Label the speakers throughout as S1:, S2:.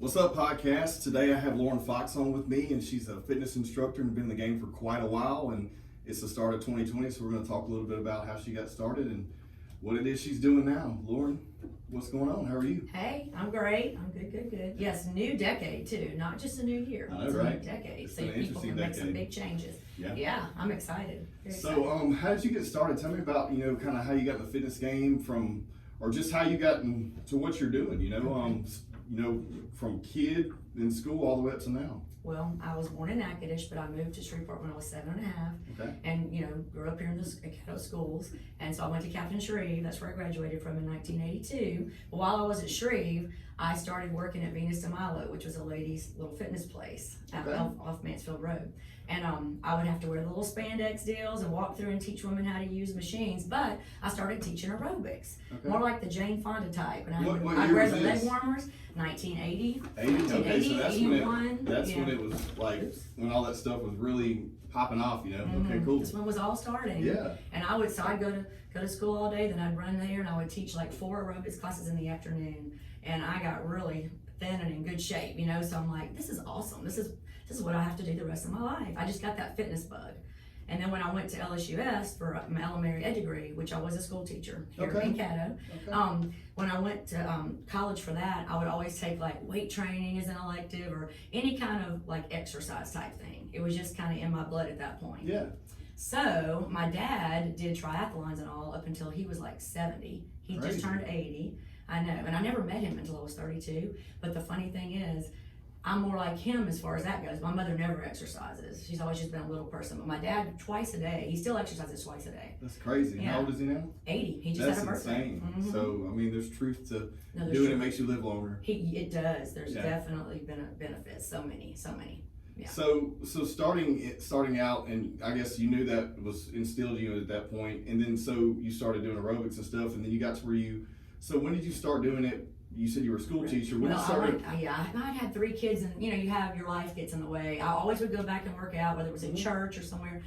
S1: What's up, podcast? Today I have Lauren Fox on with me, and she's a fitness instructor and been in the game for quite a while. And it's the start of 2020, so we're going to talk a little bit about how she got started and what it is she's doing now. Lauren, what's going on? How are you?
S2: Hey, I'm great. I'm good. Yes, new decade too, not just a new year.
S1: I know,
S2: it's
S1: right?
S2: a new decade,
S1: It's
S2: so
S1: been an
S2: people can
S1: interesting
S2: make some
S1: decade.
S2: big changes.
S1: Yeah.
S2: Yeah, I'm excited. Very excited.
S1: So, how did you get started? Tell me about, kind of how you got in the fitness game or just how you got into what you're doing, from kid in school all the way up to now.
S2: Well, I was born in Natchitoches, but I moved to Shreveport when I was 7.5.
S1: Okay.
S2: And, grew up here in the Caddo schools. And so I went to Captain Shreve. That's where I graduated from in 1982. But while I was at Shreve, I started working at Venus de Milo, which was a ladies' little fitness place
S1: Okay.
S2: off Mansfield Road. And I would have to wear the little spandex deals and walk through and teach women how to use machines. But I started teaching aerobics,
S1: Okay.
S2: more like the Jane Fonda type. And
S1: What
S2: I'd
S1: year
S2: wear
S1: was
S2: the leg
S1: this?
S2: warmers, 1980.
S1: 80? Okay, so
S2: 1980,
S1: that's
S2: 81,
S1: that's
S2: yeah.
S1: when it was like,
S2: Oops.
S1: when all that stuff was really popping off, Okay, cool.
S2: That's when it was all starting.
S1: Yeah.
S2: And I'd go to school all day, then I'd run there and I would teach like 4 aerobics classes in the afternoon. And I got really thin and in good shape, so I'm like, this is awesome. This is what I have to do the rest of my life. I just got that fitness bug. And then when I went to LSUS for my elementary ed degree, which I was a school teacher here
S1: Okay.
S2: in Caddo,
S1: Okay.
S2: when I went to college for that, I would always take like weight training as an elective or any kind of like exercise type thing. It was just kind of in my blood at that point.
S1: Yeah.
S2: So my dad did triathlons and all up until he was like 70. He
S1: Crazy.
S2: just turned 80. I know, and I never met him until I was 32. But the funny thing is, I'm more like him as far as that goes. My mother never exercises. She's always just been a little person. But my dad, twice a day, he still exercises twice a day.
S1: That's crazy.
S2: Yeah.
S1: How old is he now?
S2: 80. He just
S1: That's
S2: had a birthday.
S1: insane.
S2: Mhm.
S1: So, there's truth to
S2: No, there's
S1: doing it
S2: truth.
S1: makes you live longer.
S2: It does. There's
S1: Yeah.
S2: definitely benefits. So many. Yeah.
S1: So starting out, and I guess you knew that was instilled in you at that point, and then so you started doing aerobics and stuff, and then you got to where so when did you start doing it? You said you were a school teacher. When
S2: Well,
S1: you started?
S2: I had 3 kids, and you have your life gets in the way. I always would go back and work out, whether it was in church or somewhere,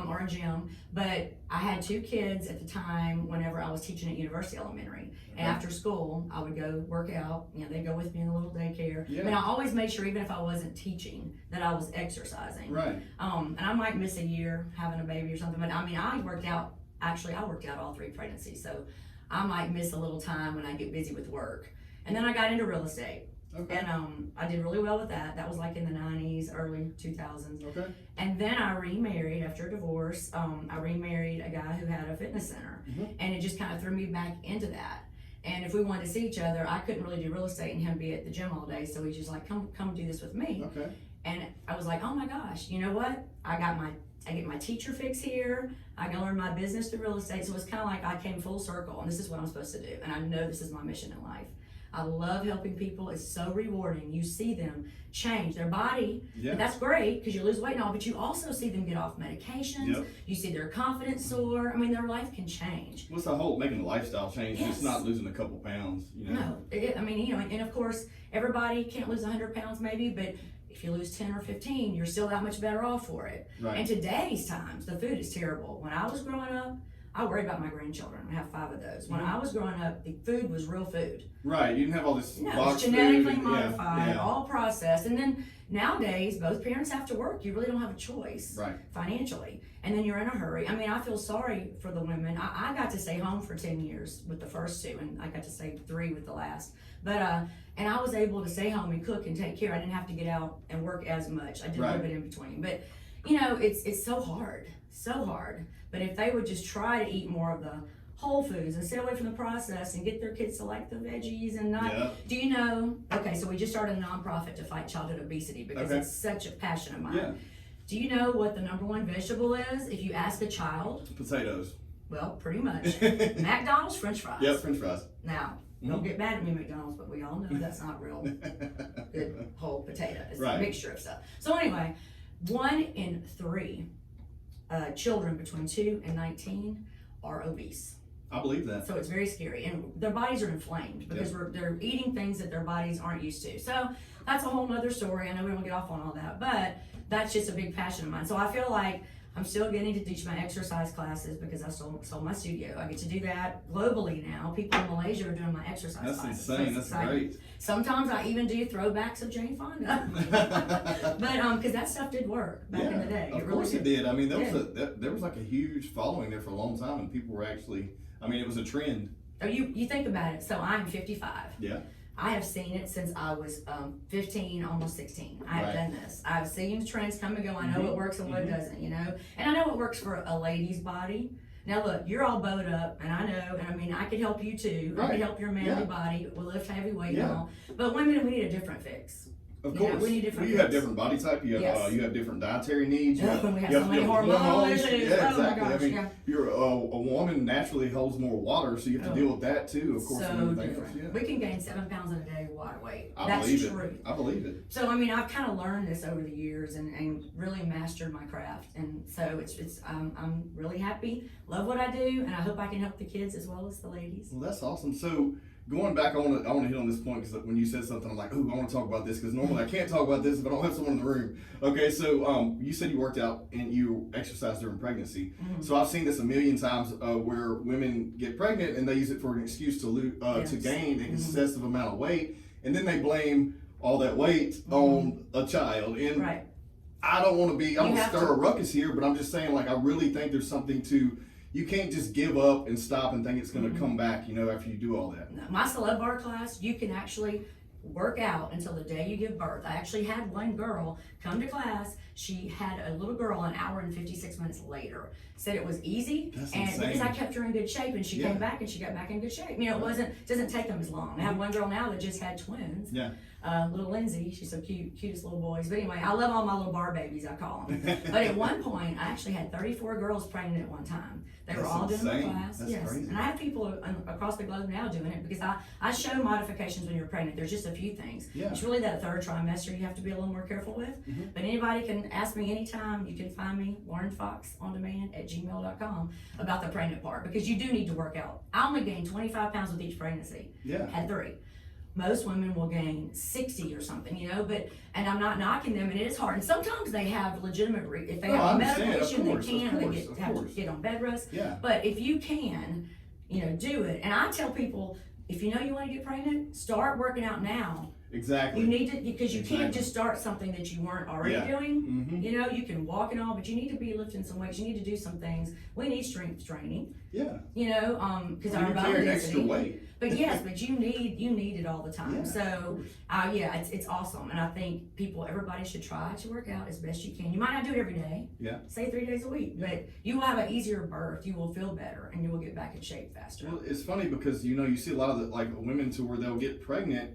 S2: or a gym. But I had 2 kids at the time. Whenever I was teaching at University Elementary, and after school, I would go work out. They'd go with me in the little daycare.
S1: Yeah.
S2: I mean, I always made sure, even if I wasn't teaching, that I was exercising.
S1: Right.
S2: And I might miss a year having a baby or something, but I worked out. Actually, I worked out all 3 pregnancies, so I might miss a little time when I get busy with work. And then I got into real estate.
S1: Okay.
S2: And I did really well with that. That was like in the 90s, early 2000s.
S1: Okay.
S2: And then I remarried after a divorce. I remarried a guy who had a fitness center.
S1: Mhm.
S2: And it just kind of threw me back into that. And if we wanted to see each other, I couldn't really do real estate and him be at the gym all day. So he's just like, come do this with me.
S1: Okay.
S2: And I was like, oh my gosh, you know what? I get my teacher fix here. I can learn my business through real estate. So it's kind of like I came full circle, and this is what I'm supposed to do. And I know this is my mission in life. I love helping people. It's so rewarding. You see them change their body.
S1: Yeah.
S2: That's great because you lose weight and all, but you also see them get off medications.
S1: Yep.
S2: You see their confidence soar. I mean, their life can change.
S1: What's the whole making a lifestyle change?
S2: Yes.
S1: It's not losing a couple pounds.
S2: No, and of course, everybody can't lose 100 pounds maybe, but if you lose 10 or 15, you're still that much better off for it.
S1: Right.
S2: And today's times, the food is terrible. When I was growing up, I worry about my grandchildren. I have 5 of those. When I was growing up, the food was real food.
S1: Right. You didn't have all this
S2: No,
S1: box
S2: it's genetically
S1: food.
S2: modified,
S1: Yeah.
S2: all processed. And then nowadays, both parents have to work. You really don't have a choice
S1: Right.
S2: financially. And then you're in a hurry. I mean, I feel sorry for the women. I got to stay home for 10 years with the first 2, and I got to stay 3 with the last. But, and I was able to stay home and cook and take care. I didn't have to get out and work as much. I did a
S1: Right.
S2: little bit in between. But, it's so hard. But if they would just try to eat more of the whole foods and stay away from the processed and get their kids to like the veggies and not,
S1: Yeah.
S2: do you know, okay, so we just started a nonprofit to fight childhood obesity because
S1: Okay.
S2: it's such a passion of mine.
S1: Yeah.
S2: Do you know what the #1 vegetable is? If you ask a child,
S1: Potatoes.
S2: well, pretty much. McDonald's French fries.
S1: Yep. French fries.
S2: Now, don't get mad at me, McDonald's, but we all know that's not real good whole potato. It's
S1: Right.
S2: a mixture of stuff. So anyway, 1 in 3 children between 2 and 19 are obese.
S1: I believe that.
S2: So it's very scary, and their bodies are inflamed because they're eating things that their bodies aren't used to. So that's a whole nother story. I know we don't get off on all that, but that's just a big passion of mine. So I feel like I'm still getting to teach my exercise classes because I sold my studio. I get to do that globally now. People in Malaysia are doing my exercise
S1: That's
S2: classes.
S1: insane.
S2: So
S1: That's
S2: exciting.
S1: great.
S2: Sometimes I even do throwbacks of Jane Fonda. But because that stuff did work back in the day.
S1: Of course it did. I mean, there was like a huge following there for a long time, and people were actually. I mean, it was a trend.
S2: Oh, you think about it. So I'm 55.
S1: Yeah.
S2: I have seen it since I was 15, almost 16. I have
S1: Right.
S2: done this. I've seen trends come and go. I know what works and what doesn't, you know. And I know what works for a lady's body. Now look, you're all bowed up, and I know, and I mean, I could help you too. I
S1: Right.
S2: could help your manly
S1: Yeah.
S2: body. We'll lift heavy weight
S1: Yeah.
S2: and all. But women, we need a different fix.
S1: Of
S2: You know,
S1: course.
S2: we need different
S1: You have
S2: fits.
S1: different body type. You have
S2: Yes.
S1: you have different dietary needs. You
S2: Oh, and we have
S1: you
S2: so many
S1: you have
S2: hormone issues.
S1: Yeah,
S2: Oh my
S1: exactly.
S2: gosh,
S1: I mean,
S2: yeah.
S1: you're a woman naturally holds more water, so you have to
S2: Oh.
S1: deal with that too. Of course,
S2: So
S1: and everything
S2: different.
S1: else. Yeah.
S2: We can gain 7 pounds in a day water weight.
S1: I
S2: That's
S1: believe
S2: true.
S1: it. I believe it.
S2: So I mean, I've kind of learned this over the years and really mastered my craft, and so it's I'm really happy, love what I do, and I hope I can help the kids as well as the ladies.
S1: Well, that's awesome. So going back, I want to hit on this point because when you said something, I'm like, oh, I want to talk about this because normally I can't talk about this if I don't have someone in the room. Okay, so you said you worked out and you exercised during pregnancy.
S2: Mm-hmm.
S1: So I've seen this a million times where women get pregnant and they use it for an excuse to lose
S2: Yes.
S1: to gain an
S2: Mhm.
S1: excessive amount of weight, and then they blame all that weight on a child. And
S2: Right.
S1: I don't want to be, I
S2: You
S1: don't
S2: have
S1: stir
S2: to-
S1: a ruckus here, but I'm just saying, like, I really think there's something to, you can't just give up and stop and think it's going to come back, you know, after you do all that.
S2: No, my celeb bar class, you can actually work out until the day you give birth. I actually had one girl come to class. She had a little girl an hour and 56 minutes later. Said it was easy,
S1: That's
S2: and
S1: insane.
S2: because I kept her in good shape, and she
S1: Yeah.
S2: came back and she got back in good shape. You know, it doesn't take them as long. I have one girl now that just had twins.
S1: Yeah.
S2: Little Lindsay, she's so cute, cutest little boys. But anyway, I love all my little bar babies, I call them. But at one point, I actually had 34 girls pregnant at one time. They were
S1: That's
S2: all doing my
S1: insane.
S2: class.
S1: That's
S2: Yes,
S1: crazy.
S2: and I have people across the globe now doing it because I show modifications when you're pregnant. There's just a few things.
S1: Yeah.
S2: It's really that third trimester you have to be a little more careful with. But anybody can ask me anytime. You can find me, Lauren Fox on demand at gmail.com about the pregnant part because you do need to work out. I only gained 25 pounds with each pregnancy.
S1: Yeah.
S2: Had 3. Most women will gain 60 or something, you know, and I'm not knocking them, and it is hard. And sometimes they have legitimate, if they
S1: No, I
S2: have a medical
S1: understand. Of
S2: issue,
S1: course,
S2: they can,
S1: of
S2: they
S1: course,
S2: have to
S1: of course.
S2: get on bed rest.
S1: Yeah.
S2: But if you can, you know, do it. And I tell people, if you know you want to get pregnant, start working out now.
S1: Exactly.
S2: You need to, because you can't
S1: Exactly.
S2: just start something that you weren't already
S1: Yeah.
S2: doing.
S1: Mhm.
S2: You know, you can walk and all, but you need to be lifting some weights. You need to do some things. We need strength training,
S1: Yeah.
S2: you know, because
S1: Well,
S2: our
S1: you're
S2: bone
S1: carrying
S2: density.
S1: extra weight.
S2: But yes, but you need it all the time.
S1: Yeah, of
S2: So,
S1: course.
S2: yeah, it's awesome, and I think everybody should try to work out as best you can. You might not do it every day.
S1: Yeah.
S2: Say 3 days a week, but you will have an easier birth. You will feel better, and you will get back in shape faster.
S1: Well, it's funny because, you know, you see a lot of like women to where they'll get pregnant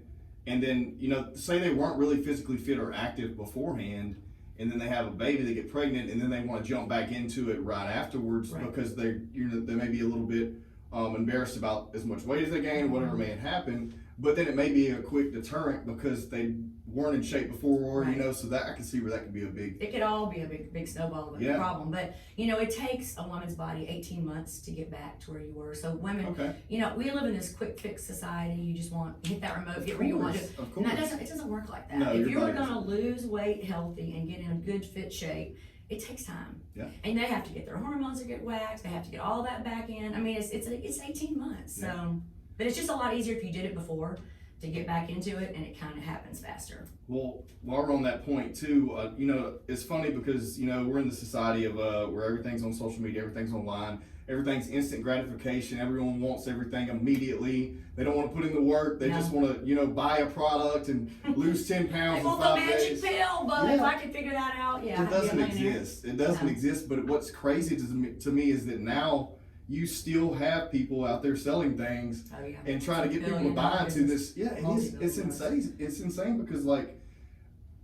S1: and then, you know, say they weren't really physically fit or active beforehand, and then they have a baby, they get pregnant, and then they want to jump back into it right afterwards
S2: Right.
S1: because they may be a little bit embarrassed about as much weight as they gain, whatever may have happened. But then it may be a quick deterrent because they weren't in shape before,
S2: Right.
S1: you know. So that I can see where that could be a big.
S2: It could all be a big snowball of a
S1: Yeah.
S2: problem, but you know, it takes a woman's body 18 months to get back to where you were. So women,
S1: Okay.
S2: you know, we live in this quick fix society. You just want hit that remote, get where you want to.
S1: Of
S2: And
S1: course.
S2: it doesn't work like that.
S1: No,
S2: if
S1: your
S2: you're
S1: body
S2: going to lose weight healthy and get in a good fit shape, it takes time.
S1: Yeah.
S2: And they have to get their hormones to get waxed. They have to get all that back in. I mean, it's 18 months.
S1: Yeah.
S2: So, but it's just a lot easier if you did it before to get back into it, and it kind of happens faster.
S1: Well, while we're on that point too, you know, it's funny because, you know, we're in the society of where everything's on social media, everything's online, everything's instant gratification. Everyone wants everything immediately. They don't want to put in the work. They
S2: No.
S1: just want to, you know, buy a product and lose 10 pounds
S2: I
S1: in
S2: want the
S1: 5
S2: magic
S1: days.
S2: pill, but if
S1: Yeah.
S2: I could figure that out, yeah.
S1: It
S2: I'd be a
S1: doesn't
S2: millionaire.
S1: exist. It doesn't
S2: No.
S1: exist. But what's crazy to me is that now you still have people out there selling things
S2: Oh, yeah.
S1: and trying to get people to
S2: Billion-dollar
S1: buy into
S2: business.
S1: this. Yeah, it is.
S2: Multi-billion
S1: It's
S2: dollars.
S1: insane. It's insane because, like,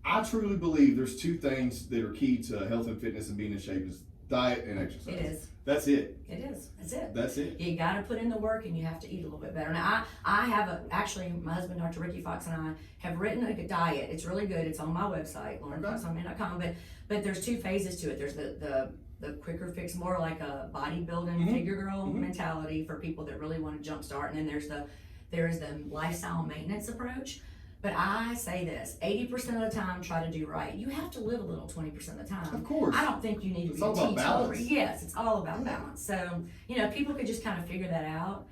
S1: I truly believe there's 2 things that are key to health and fitness and being in shape: is diet and exercise.
S2: It is.
S1: That's it.
S2: It is. That's it.
S1: That's it.
S2: You got to put in the work, and you have to eat a little bit better. Now, I have actually, my husband, Dr. Ricky Fox, and I have written a diet. It's really good. It's on my website, laurenfoxonman.com. But there's 2 phases to it. There's the quicker fix, more like a bodybuilding figure girl mentality for people that really want to jumpstart, and then there's the lifestyle maintenance approach. But I say this, 80% of the time, try to do right. You have to live a little 20% of the time.
S1: Of course.
S2: I don't think you need to
S1: It's
S2: be
S1: all
S2: a
S1: about
S2: teetotaler.
S1: balance.
S2: Yes, it's all about balance. So, people could just kind of figure that out,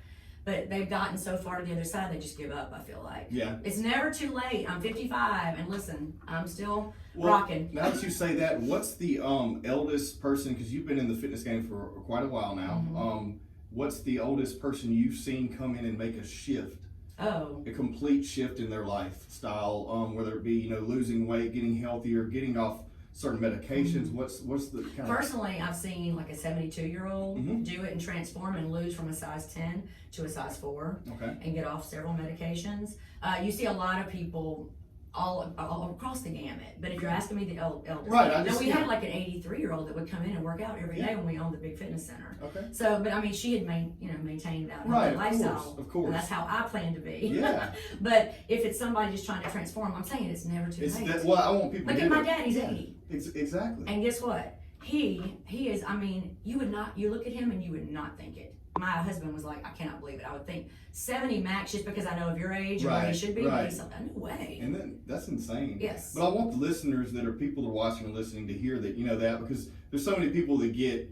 S2: but they've gotten so far to the other side, they just give up, I feel like.
S1: Yeah.
S2: It's never too late. I'm 55, and listen, I'm still
S1: Well,
S2: rocking.
S1: now that you say that, what's the eldest person, because you've been in the fitness game for quite a while now,
S2: Mm-hmm.
S1: What's the oldest person you've seen come in and make a shift?
S2: Oh,
S1: A complete shift in their lifestyle, whether it be losing weight, getting healthier, getting off certain medications. What's the kind
S2: personally, I've seen like a 72-year-old
S1: Mhm.
S2: do it and transform and lose from a size 10 to a size 4
S1: Okay.
S2: and get off several medications. You see a lot of people all across the gamut, but if you're asking me the eldest,
S1: Right, I
S2: now
S1: just-
S2: we
S1: yeah.
S2: had like an 83-year-old that would come in and work out every day
S1: Yeah.
S2: when we owned the big fitness center.
S1: Okay.
S2: So, but I mean, she had maintained that
S1: Right, of
S2: lifestyle.
S1: course, of course.
S2: And that's how I plan to be.
S1: Yeah.
S2: But if it's somebody just trying to transform, I'm saying it's never too
S1: It's
S2: late.
S1: that, well, I want people
S2: Look
S1: to
S2: at
S1: get
S2: my
S1: it.
S2: dad, he's
S1: Yeah.
S2: 80.
S1: Exactly.
S2: And guess what? He is, I mean, you look at him and you would not think it. My husband was like, I cannot believe it. I would think 70 max just because I know of your age or where you
S1: Right,
S2: should be.
S1: right.
S2: But he's like, no way.
S1: And then that's insane.
S2: Yes.
S1: But I want the listeners that are people that are watching and listening to hear that that, because there's so many people that get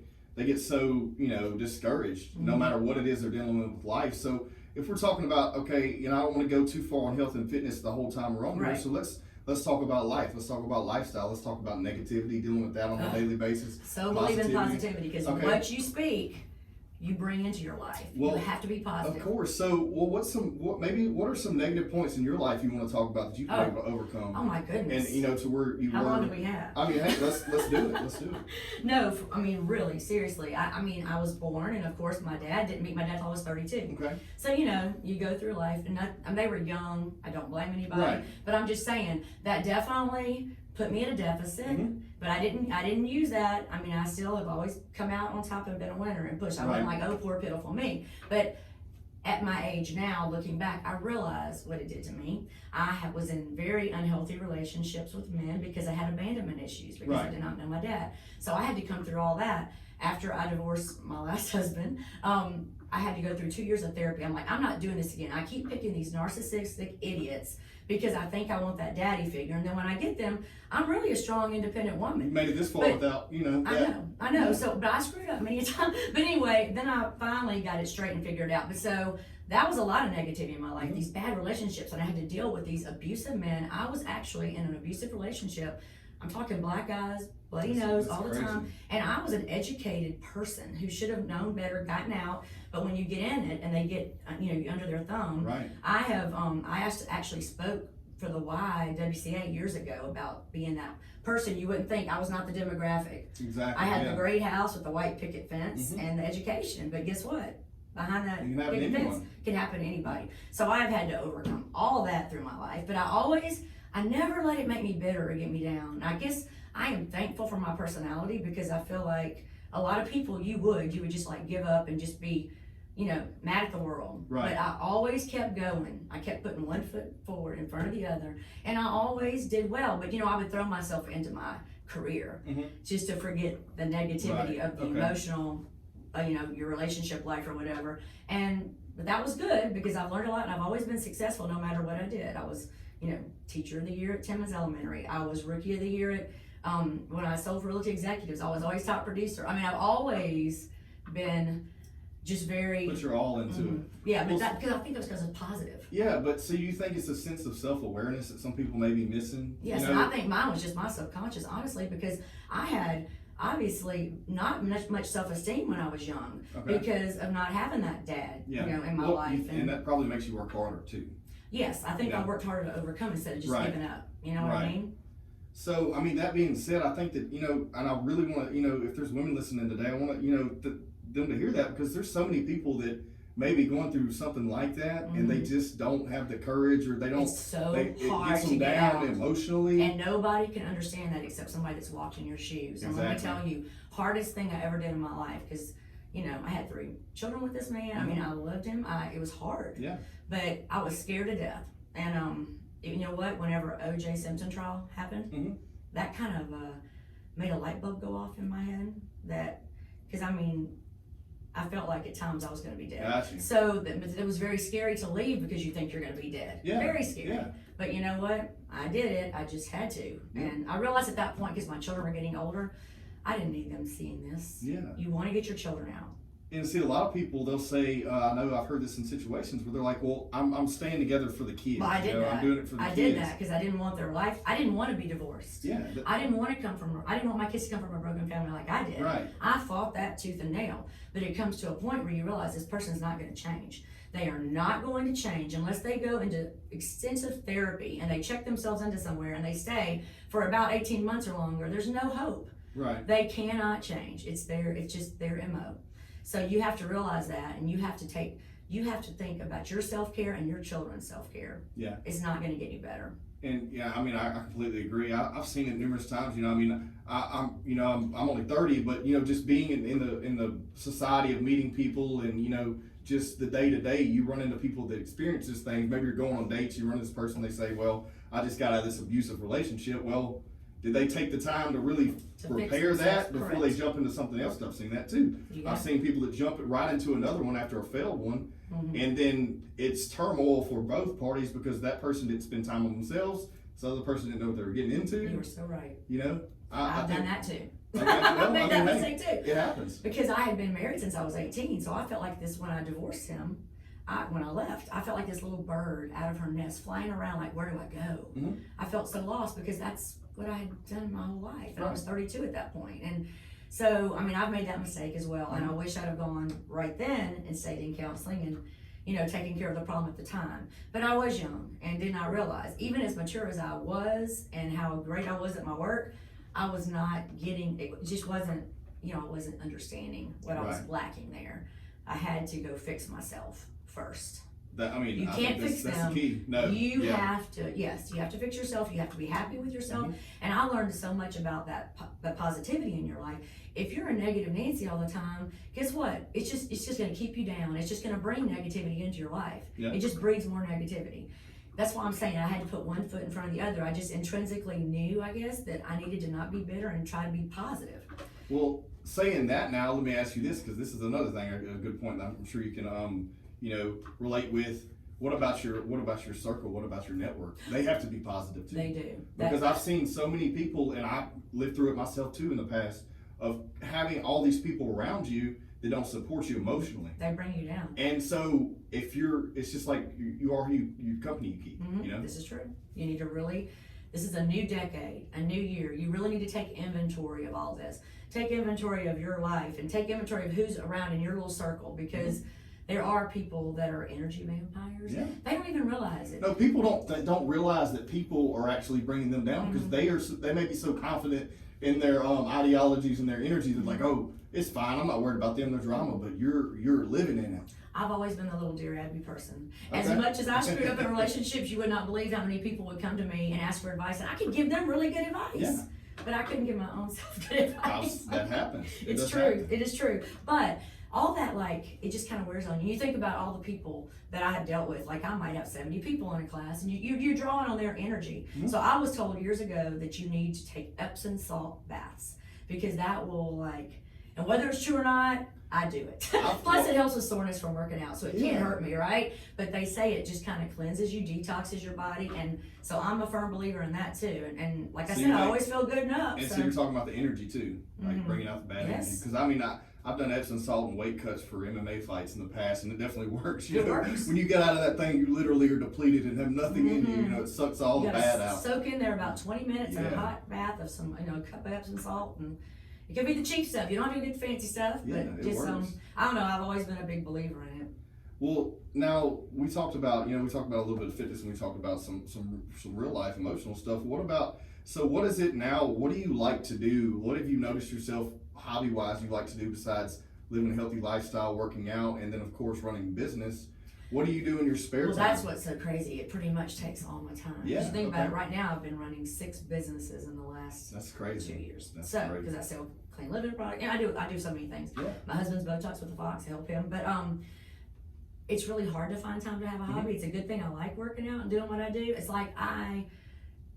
S1: so discouraged no
S2: Mhm.
S1: matter what it is they're dealing with life. So if we're talking about I don't want to go too far on health and fitness the whole time we're on here.
S2: Right.
S1: So let's talk about life. Let's talk about lifestyle. Let's talk about negativity, dealing with that on a daily basis.
S2: So believe in positivity because
S1: Okay.
S2: what you speak, you bring into your life.
S1: Well,
S2: you have to be positive.
S1: Of course. So, what are some negative points in your life you want to talk about that you've been able to overcome?
S2: Oh my goodness.
S1: And to where you
S2: How
S1: were.
S2: long do we have?
S1: I mean, hey, let's do it. Let's do it.
S2: No, I mean, really, seriously. I mean, I was born, and of course, my dad didn't meet my dad till I was 32.
S1: Okay.
S2: So, you go through life, and they were young. I don't blame anybody.
S1: Right.
S2: But I'm just saying, that definitely put me at a deficit.
S1: Mhm.
S2: But I didn't use that. I mean, I still have always come out on top and been a winner and pushed. I wasn't
S1: Right.
S2: like, oh, poor, pitiful me. But at my age now, looking back, I realized what it did to me. I was in very unhealthy relationships with men because I had abandonment issues because I
S1: Right.
S2: did not know my dad. So I had to come through all that. After I divorced my last husband, I had to go through 2 years of therapy. I'm like, I'm not doing this again. I keep picking these narcissistic idiots because I think I want that daddy figure. And then when I get them, I'm really a strong, independent
S1: You
S2: woman.
S1: made it this far
S2: But-
S1: without
S2: I know. So, but I screwed up many times. But anyway, then I finally got it straight and figured it out. But so that was a lot of negativity in my life.
S1: Mhm.
S2: These bad relationships, and I had to deal with these abusive men. I was actually in an abusive relationship. I'm talking black eyes, bloody nose
S1: That's
S2: all the
S1: crazy.
S2: time. And I was an educated person who should have known better, gotten out. But when you get in it and they get, you under their thumb,
S1: Right.
S2: I have, actually spoke for the YWCA years ago about being that person. You wouldn't think I was not the demographic.
S1: Exactly.
S2: I had
S1: yeah.
S2: the great house with the white picket fence
S1: Mhm.
S2: and the education, but guess what? Behind that
S1: It can happen to
S2: picket fence
S1: anyone.
S2: can happen to anybody. So I've had to overcome all that through my life, but I never let it make me bitter or get me down. I guess I am thankful for my personality because I feel like a lot of people you would just like give up and just be, mad at the world.
S1: Right.
S2: But I always kept going. I kept putting one foot forward in front of the other, and I always did well. But I would throw myself into my career
S1: Mhm.
S2: just to forget the negativity
S1: Right.
S2: of the
S1: Okay.
S2: emotional, your relationship life or whatever. But that was good because I've learned a lot and I've always been successful no matter what I did. I was, teacher of the year at Timmins Elementary. I was rookie of the year at when I sold for Realty Executives. I was always top producer. I mean, I've always been just very.
S1: But you're all into
S2: Mhm.
S1: it.
S2: Yeah,
S1: Well,
S2: but because I think it was because it's positive.
S1: Yeah, but so you think it's a sense of self-awareness that some people may be missing?
S2: Yes,
S1: You
S2: and
S1: know?
S2: I think mine was just my subconscious, honestly, because I had obviously not much self-esteem when I was young
S1: Okay.
S2: because of not having that dad,
S1: Yeah.
S2: in my
S1: Well,
S2: life.
S1: and that probably makes you work harder too.
S2: Yes, I think
S1: Yeah.
S2: I worked harder to overcome instead of just
S1: Right.
S2: giving up. You know what I
S1: Right.
S2: mean?
S1: So, I mean, that being said, I think that, and I really want to, if there's women listening today, I want to, them to hear that because there's so many people that may be going through something like that and they just don't have the courage or they don't,
S2: It's so
S1: it
S2: hard
S1: gets
S2: to
S1: them
S2: get
S1: down
S2: out.
S1: emotionally.
S2: And nobody can understand that except somebody that's walked in your shoes. And let me
S1: Exactly.
S2: tell you, hardest thing I ever did in my life because, I had 3 children with this man. I mean, I loved him. It was hard.
S1: Yeah.
S2: But I was scared to death. And you know what? Whenever O.J. Simpson trial happened,
S1: Mhm.
S2: that kind of made a light bulb go off in my head. Because I felt like at times I was going to be dead.
S1: Gotcha.
S2: So it was very scary to leave because you think you're going to be dead.
S1: Yeah.
S2: Very scary.
S1: Yeah.
S2: But you know what? I did it. I just had to.
S1: Yeah.
S2: And I realized at that point, because my children were getting older, I didn't need them seeing this.
S1: Yeah.
S2: You want to get your children out.
S1: And see, a lot of people, they'll say, I know I've heard this in situations where they're like, well, I'm staying together for the kids.
S2: Well, I did
S1: you know,
S2: that.
S1: I'm doing it for the
S2: I
S1: kids.
S2: did that because I didn't want their life. I didn't want to be divorced.
S1: Yeah.
S2: I didn't want my kids to come from a broken family like I did.
S1: Right.
S2: I fought that tooth and nail. But it comes to a point where you realize this person's not going to change. They are not going to change unless they go into extensive therapy and they check themselves into somewhere and they stay for about 18 months or longer. There's no hope.
S1: Right.
S2: They cannot change. It's just their MO. So you have to realize that, and you have to think about your self-care and your children's self-care.
S1: Yeah.
S2: It's not going to get any better.
S1: And yeah, I mean, I completely agree. I've seen it numerous times. You know, I mean, I'm only 30, but you know, just being in the society of meeting people, and you know, just the day to day, you run into people that experience this thing. Maybe you're going on dates, you run into this person, they say, "Well, I just got out of this abusive relationship." Well, did they take the time to really repair that before they jump into something else? I've seen that too. I've seen people that jump right into another one after a failed one, and then it's turmoil for both parties because that person didn't spend time on themselves, so the other person didn't know what they were getting into.
S2: You were so right.
S1: You know,
S2: I've done that too.
S1: I
S2: made that mistake too.
S1: It happens.
S2: Because I had been married since I was 18, so I felt like this when I divorced him. When I left, I felt like this little bird out of her nest flying around like, where do I go?
S1: Mhm.
S2: I felt so lost because that's what I had done my whole life. And I was 32 at that point. And so, I mean, I've made that mistake as well. And I wish I'd have gone right then and stayed in counseling and, you know, taking care of the problem at the time. But I was young and did not realize, even as mature as I was and how great I was at my work, I was not getting, it just wasn't, you know, I wasn't understanding what I was lacking there. I had to go fix myself first.
S1: I mean,
S2: You
S1: I
S2: can't
S1: think
S2: fix
S1: that's
S2: them.
S1: the key. No.
S2: You have to, yes, you have to fix yourself. You have to be happy with yourself. And I learned so much about that positivity in your life. If you're a negative Nancy all the time, guess what? It's just going to keep you down. It's just going to bring negativity into your life.
S1: Yeah.
S2: It just breeds more negativity. That's why I'm saying I had to put one foot in front of the other. I just intrinsically knew, I guess, that I needed to not be bitter and try to be positive.
S1: Well, saying that now, let me ask you this, because this is another thing, a good point that I'm sure you can, you know, relate with. What about your circle? What about your network? They have to be positive too.
S2: They do.
S1: Because I've seen so many people, and I lived through it myself too in the past, of having all these people around you that don't support you emotionally.
S2: They bring you down.
S1: And so it's just like you are who you company you keep. You know.
S2: This is true. You need to really. This is a new decade, a new year. You really need to take inventory of all this. Take inventory of your life and take inventory of who's around in your little circle, because there are people that are energy vampires.
S1: Yeah.
S2: They don't even realize it.
S1: No, people don't realize that people are actually bringing them down because they may be so confident in their ideologies and their energy that like, oh, it's fine. I'm not worried about them, their drama, but you're living in it.
S2: I've always been the little dear Abby person.
S1: Okay.
S2: As much as I screwed up in relationships, you would not believe how many people would come to me and ask for advice, and I could give them really good advice.
S1: Yeah.
S2: But I couldn't give my own self good advice.
S1: That happens.
S2: It's true. It is true. But all that, like, it just kind of wears on you. You think about all the people that I have dealt with. Like, I might have 70 people in a class, and you're drawing on their energy. So I was told years ago that you need to take Epsom salt baths, because that will, like, and whether it's true or not, I do it. Plus, it helps with soreness from working out, so it can't hurt me, right? But they say it just kind of cleanses you, detoxes your body, and so I'm a firm believer in that too. And like I said, I always feel good enough.
S1: And so you're talking about the energy too, like bringing out the bad energy. Because I mean, I've done Epsom salt and weight cuts for MMA fights in the past, and it definitely works. You know, when you get out of that thing, you literally are depleted and have nothing in you. You know, it sucks all the bad out.
S2: Soak in there about 20 minutes in a hot bath of some, a cup of Epsom salt, and it could be the cheap stuff. You don't have to get the fancy stuff, but just I don't know. I've always been a big believer in it.
S1: Well, now we talked about a little bit of fitness, and we talked about some real life emotional stuff. What is it now? What do you like to do? What have you noticed yourself hobby wise you like to do besides living a healthy lifestyle, working out, and then of course running business? What do you do in your spare time?
S2: Well, that's what's so crazy. It pretty much takes all my time.
S1: Yeah.
S2: If you think about it, right now I've been running 6 businesses in the last 2 years.
S1: That's
S2: so
S1: crazy.
S2: because I sell clean living product, and I do so many things.
S1: Yeah.
S2: My husband's Botox with the Fox, help him, but it's really hard to find time to have a hobby. It's a good thing I like working out and doing what I do. It's like I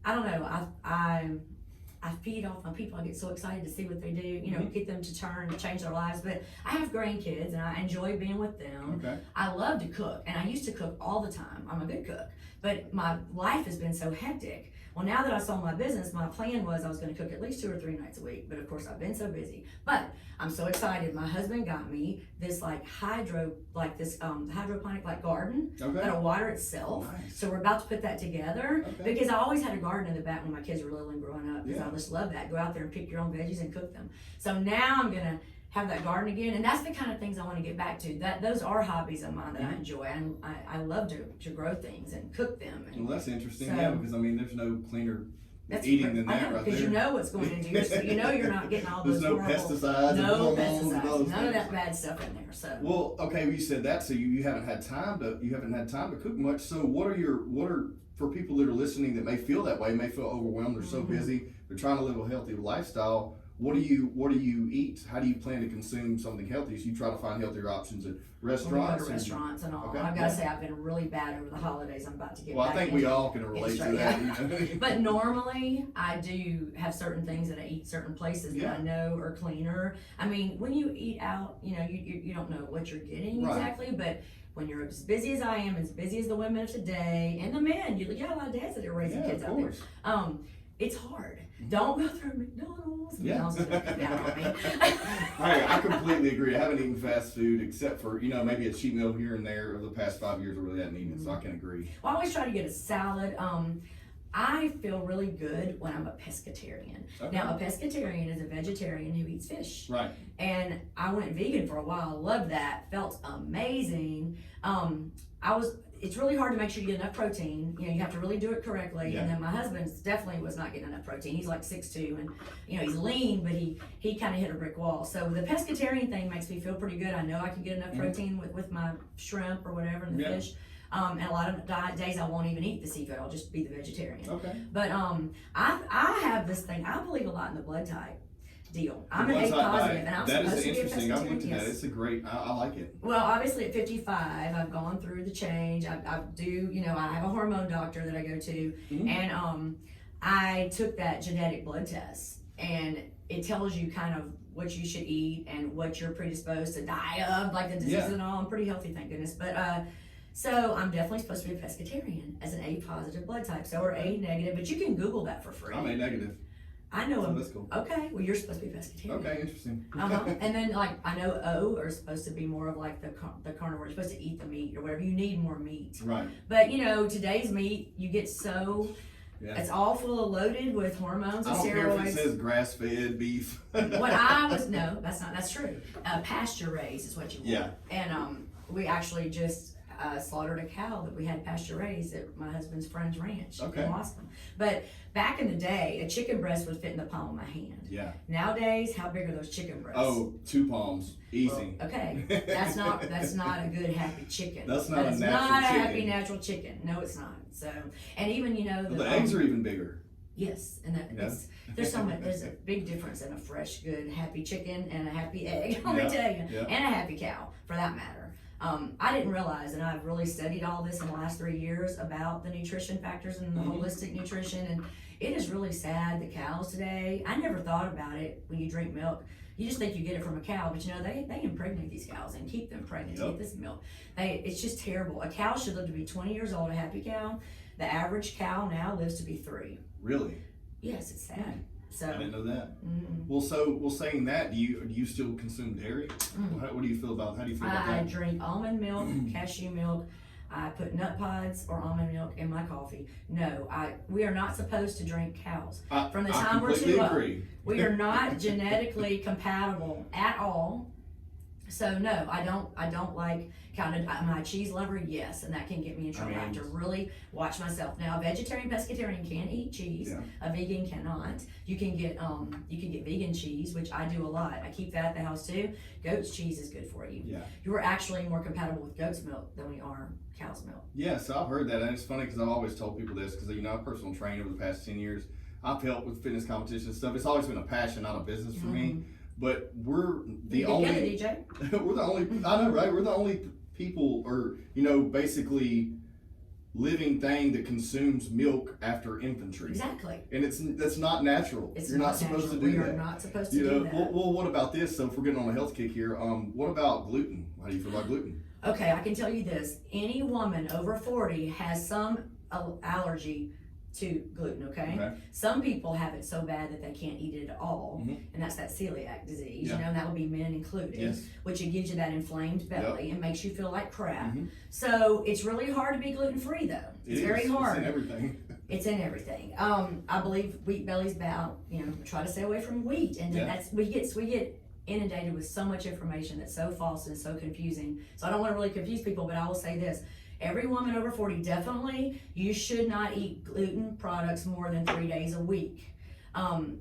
S2: don't know. I I feed off my people. I get so excited to see what they do, you know,
S1: Mhm.
S2: get them to turn, to change their lives. But I have grandkids and I enjoy being with them.
S1: Okay.
S2: I love to cook, and I used to cook all the time. I'm a good cook, but my life has been so hectic. Well, now that I sold my business, my plan was I was going to cook at least 2 or 3 nights a week. But of course, I've been so busy. But I'm so excited. My husband got me this hydroponic like garden
S1: Okay.
S2: that'll water itself.
S1: Nice.
S2: So we're about to put that together
S1: Okay.
S2: because I always had a garden in the back when my kids were little and growing up. Because
S1: Yeah.
S2: I just love that. Go out there and pick your own veggies and cook them. So now I'm gonna have that garden again, and that's the kind of things I want to get back to. Those are hobbies of mine that I enjoy, and I love to grow things and cook them. And
S1: Well, that's interesting.
S2: So-
S1: Yeah, because I mean, there's no cleaner
S2: that's
S1: eating than that right
S2: because
S1: there.
S2: you know what's going into your food. You know you're not getting all
S1: There's
S2: those
S1: no
S2: horrible,
S1: pesticides and
S2: no
S1: hormones and all
S2: pesticides,
S1: those
S2: none of
S1: things.
S2: that bad stuff in there. So
S1: Well, okay, you said that, so you haven't had time to cook much. So what are for people that are listening that may feel that way, may feel overwhelmed, they're so
S2: Mhm.
S1: busy, they're trying to live a healthy lifestyle. What do you eat? How do you plan to consume something healthy? So you try to find healthier options at
S2: when we go
S1: restaurants.
S2: to
S1: and-
S2: restaurants and all,
S1: Okay,
S2: I've got
S1: yeah.
S2: to say I've been really bad over the holidays. I'm about to get
S1: Well, I
S2: back
S1: think we
S2: into-
S1: all can relate to
S2: straight,
S1: that.
S2: yeah.
S1: You know?
S2: But normally, I do have certain things that I eat certain places
S1: Yeah.
S2: that I know are cleaner. I mean, when you eat out, you know, you don't know what you're getting
S1: Right.
S2: exactly, but when you're as busy as I am, as busy as the women of today, and the men, you got a lot of dads that are raising
S1: Yeah,
S2: kids
S1: of
S2: out there.
S1: course.
S2: It's hard. Don't go through McDonald's.
S1: Yeah.
S2: McDonald's is looking down on me.
S1: Hey, I completely agree. I haven't eaten fast food except for, maybe a cheat meal here and there. Over the past 5 years, I really haven't eaten it, so I can agree.
S2: Well, I always try to get a salad. I feel really good when I'm a pescatarian.
S1: Okay.
S2: Now, a pescatarian is a vegetarian who eats fish.
S1: Right.
S2: And I went vegan for a while, loved that, felt amazing. It's really hard to make sure you get enough protein. You know, you have to really do it correctly.
S1: Yeah.
S2: And then my husband definitely was not getting enough protein. He's like 6'2", and you know, he's lean, but he kind of hit a brick wall. So the pescatarian thing makes me feel pretty good. I know I can get enough
S1: Mhm.
S2: protein with my shrimp or whatever and the
S1: Yeah.
S2: fish. And a lot of days I won't even eat the seafood. I'll just be the vegetarian.
S1: Okay.
S2: But I have this thing. I believe a lot in the blood type deal. I'm an
S1: Blood
S2: A
S1: type
S2: positive,
S1: diet.
S2: and I'm
S1: That
S2: supposed
S1: is
S2: to be a
S1: interesting. I've looked at
S2: pescatarian.
S1: that. It's a great. I like it.
S2: Well, obviously at 55, I've gone through the change. I have a hormone doctor that I go to,
S1: Mhm.
S2: and I took that genetic blood test, and it tells you kind of what you should eat and what you're predisposed to die of, like the disease
S1: Yeah.
S2: and all. I'm pretty healthy, thank goodness. But so I'm definitely supposed to be a pescatarian as an A positive blood type, so or A negative. But you can Google that for free.
S1: I'm a negative.
S2: I know
S1: So
S2: them.
S1: that's cool.
S2: Okay, well you're supposed to be a pescatarian.
S1: Okay, interesting.
S2: And then like I know O are supposed to be more of like the carnivore. You're supposed to eat the meat or whatever. You need more meat.
S1: Right.
S2: But you know today's meat, you get so
S1: Yeah.
S2: it's all full of loaded with hormones
S1: I
S2: and
S1: don't care if it
S2: steroids.
S1: says grass-fed beef.
S2: That's true. Pasture raised is what you want.
S1: Yeah.
S2: And we actually just slaughtered a cow that we had pasture raised at my husband's friend's ranch
S1: Okay.
S2: in Wascom. But back in the day, a chicken breast would fit in the palm of my hand.
S1: Yeah.
S2: Nowadays, how big are those chicken breasts?
S1: Oh, 2 palms, easy.
S2: Okay, that's not a good happy chicken.
S1: That's not a natural
S2: not a happy
S1: chicken.
S2: natural chicken. No, it's not. So, and even
S1: The eggs are even bigger.
S2: yes, and that
S1: Yeah.
S2: there's a big difference in a fresh, good, happy chicken and a happy egg. Let
S1: Yeah,
S2: me tell you,
S1: yeah.
S2: and a happy cow for that matter. I didn't realize, and I've really studied all this in the last 3 years about the nutrition factors and the
S1: Mhm.
S2: holistic nutrition, and it is really sad the cows today. I never thought about it when you drink milk. You just think you get it from a cow, but you know they impregnate these cows and keep them pregnant to
S1: Yep.
S2: get this milk. It's just terrible. A cow should live to be 20 years old. A happy cow. The average cow now lives to be 3.
S1: Really?
S2: Yes, it's sad. So.
S1: I didn't know that.
S2: Mm,
S1: Well, saying that, do you still consume dairy?
S2: Mm.
S1: What do you feel about? How do you feel about
S2: I
S1: that?
S2: drink almond milk, cashew milk. I put nut pods or almond milk in my coffee. No, we are not supposed to drink cows. From the time we're
S1: completely
S2: two up,
S1: agree.
S2: we are not genetically compatible at all. So no, I don't like cow. Am I a cheese lover? Yes, and that can get me in trouble. I have to really watch myself. Now, a vegetarian pescatarian can eat cheese.
S1: Yeah.
S2: A vegan cannot. You can get vegan cheese, which I do a lot. I keep that at the house too. Goat's cheese is good for you.
S1: Yeah.
S2: You're actually more compatible with goat's milk than we are cow's milk.
S1: Yeah, so I've heard that, and it's funny because I've always told people this because I'm a personal trainer over the past 10 years. I've helped with fitness competition and stuff. It's always been a passion, not a business for me. But we're the
S2: You
S1: only.
S2: get it, DJ.
S1: We're the only. I know, right? We're the only people, or basically, living thing that consumes milk after infantry.
S2: Exactly.
S1: And that's not natural.
S2: It's
S1: You're not supposed
S2: natural.
S1: to do
S2: We
S1: that.
S2: are not supposed to
S1: You know,
S2: do that.
S1: well, what about this? So if we're getting on a health kick here, what about gluten? How do you feel about gluten?
S2: Okay, I can tell you this. Any woman over 40 has some allergy to gluten, okay? Some people have it so bad that they can't eat it at all, and that's that celiac disease, you know, and that would be men included, which it gives you that inflamed belly and makes you feel like crap. So it's really hard to be gluten-free though. It's very hard.
S1: It's in everything.
S2: It's in everything. I believe Wheat Belly's about, you know, try to stay away from wheat, and that's we get inundated with so much information that's so false and so confusing. So I don't want to really confuse people, but I will say this. Every woman over 40, definitely, you should not eat gluten products more than 3 days a week.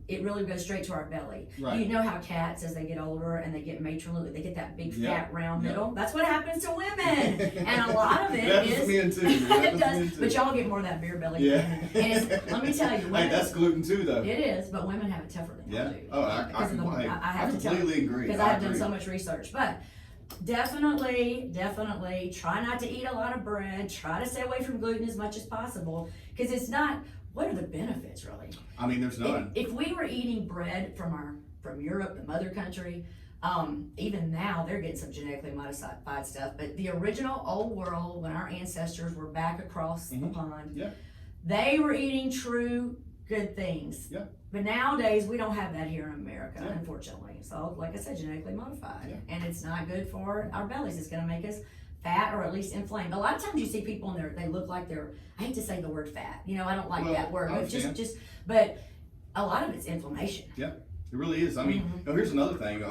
S2: It really goes straight to our belly.
S1: Right.
S2: You know how cats, as they get older and they get matronly, they get that big fat round middle? That's what happens to women. And a lot of it
S1: is. Men too.
S2: It does, but y'all get more of that beer belly.
S1: Yeah.
S2: And let me tell you, women,
S1: hey, that's gluten too, though.
S2: it is, but women have it tougher than y'all do.
S1: Oh, I
S2: have to
S1: completely agree.
S2: because I've done so much research. But definitely try not to eat a lot of bread. Try to stay away from gluten as much as possible, because it's not. What are the benefits really?
S1: I mean, there's none.
S2: If we were eating bread from Europe, the mother country, even now they're getting some genetically modified stuff. But the original old world, when our ancestors were back across the pond, they were eating true good things. But nowadays we don't have that here in America, unfortunately. So, like I said, genetically modified, and it's not good for our bellies. It's going to make us fat, or at least inflamed. A lot of times you see people and they look like they're, I hate to say the word fat, you know, I don't like that word, but but a lot of it's inflammation.
S1: Yeah, it really is. I mean, here's another thing.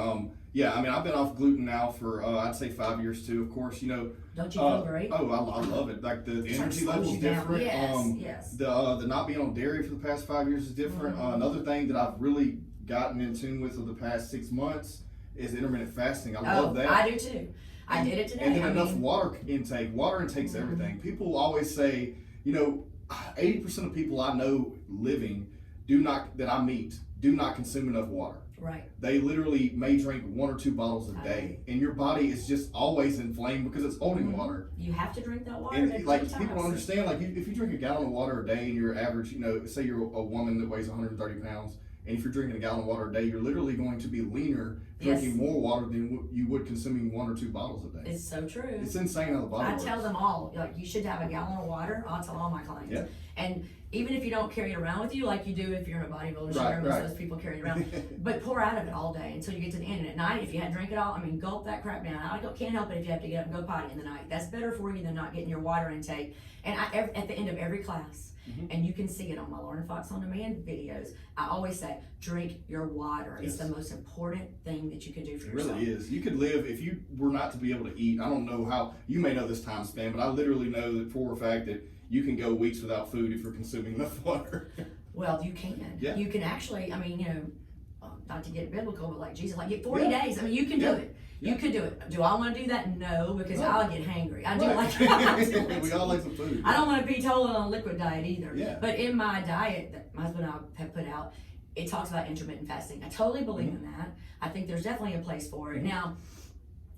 S1: Yeah, I mean, I've been off gluten now for I'd say 5 years too. Of course, you know.
S2: Don't you feel great?
S1: Oh, I love it. Like the energy
S2: like
S1: level's different.
S2: Yes.
S1: The not being on dairy for the past 5 years is different. Another thing that I've really gotten in tune with for the past 6 months is intermittent fasting. I love that.
S2: I do too. I did it today.
S1: And then enough water intake. Water intake's everything. People always say, you know, 80% of people I know living that I meet do not consume enough water.
S2: Right.
S1: They literally may drink 1 or 2 bottles a day, and your body is just always inflamed because it's holding water.
S2: You have to drink that water.
S1: And like people don't understand, like if you drink a gallon of water a day and you're average, you know, say you're a woman that weighs 130 pounds, and if you're drinking a gallon of water a day, you're literally going to be leaner drinking more water than you would consuming 1 or 2 bottles a day.
S2: It's so true.
S1: It's insane how the body works.
S2: I tell them all, like, you should have a gallon of water. I'll tell all my clients.
S1: Yeah.
S2: And even if you don't carry it around with you, like you do if you're in a bodybuilder show, most of those people carry it around, but pour out of it all day until you get to the end. And at night, if you hadn't drank it all, I mean, gulp that crap down. I can't help it if you have to get up and go potty in the night. That's better for you than not getting your water intake. And at the end of every class, and you can see it on my Lauren Fox On Demand videos, I always say, drink your water. It's the most important thing that you can do for yourself.
S1: It really is. You could live, if you were not to be able to eat, I don't know how, you may know this time span, but I literally know that for a fact that you can go weeks without food if you're consuming enough water.
S2: Well, you can.
S1: Yeah.
S2: You can actually, I mean, you know, not to get biblical, but like Jesus, like get 40 days. I mean, you can do it. You could do it. Do I want to do that? No, because I'll get hangry. I do like
S1: we all like some food.
S2: I don't want to be totally on a liquid diet either.
S1: Yeah.
S2: But in my diet that my husband and I have put out, it talks about intermittent fasting. I totally believe in that. I think there's definitely a place for it. Now,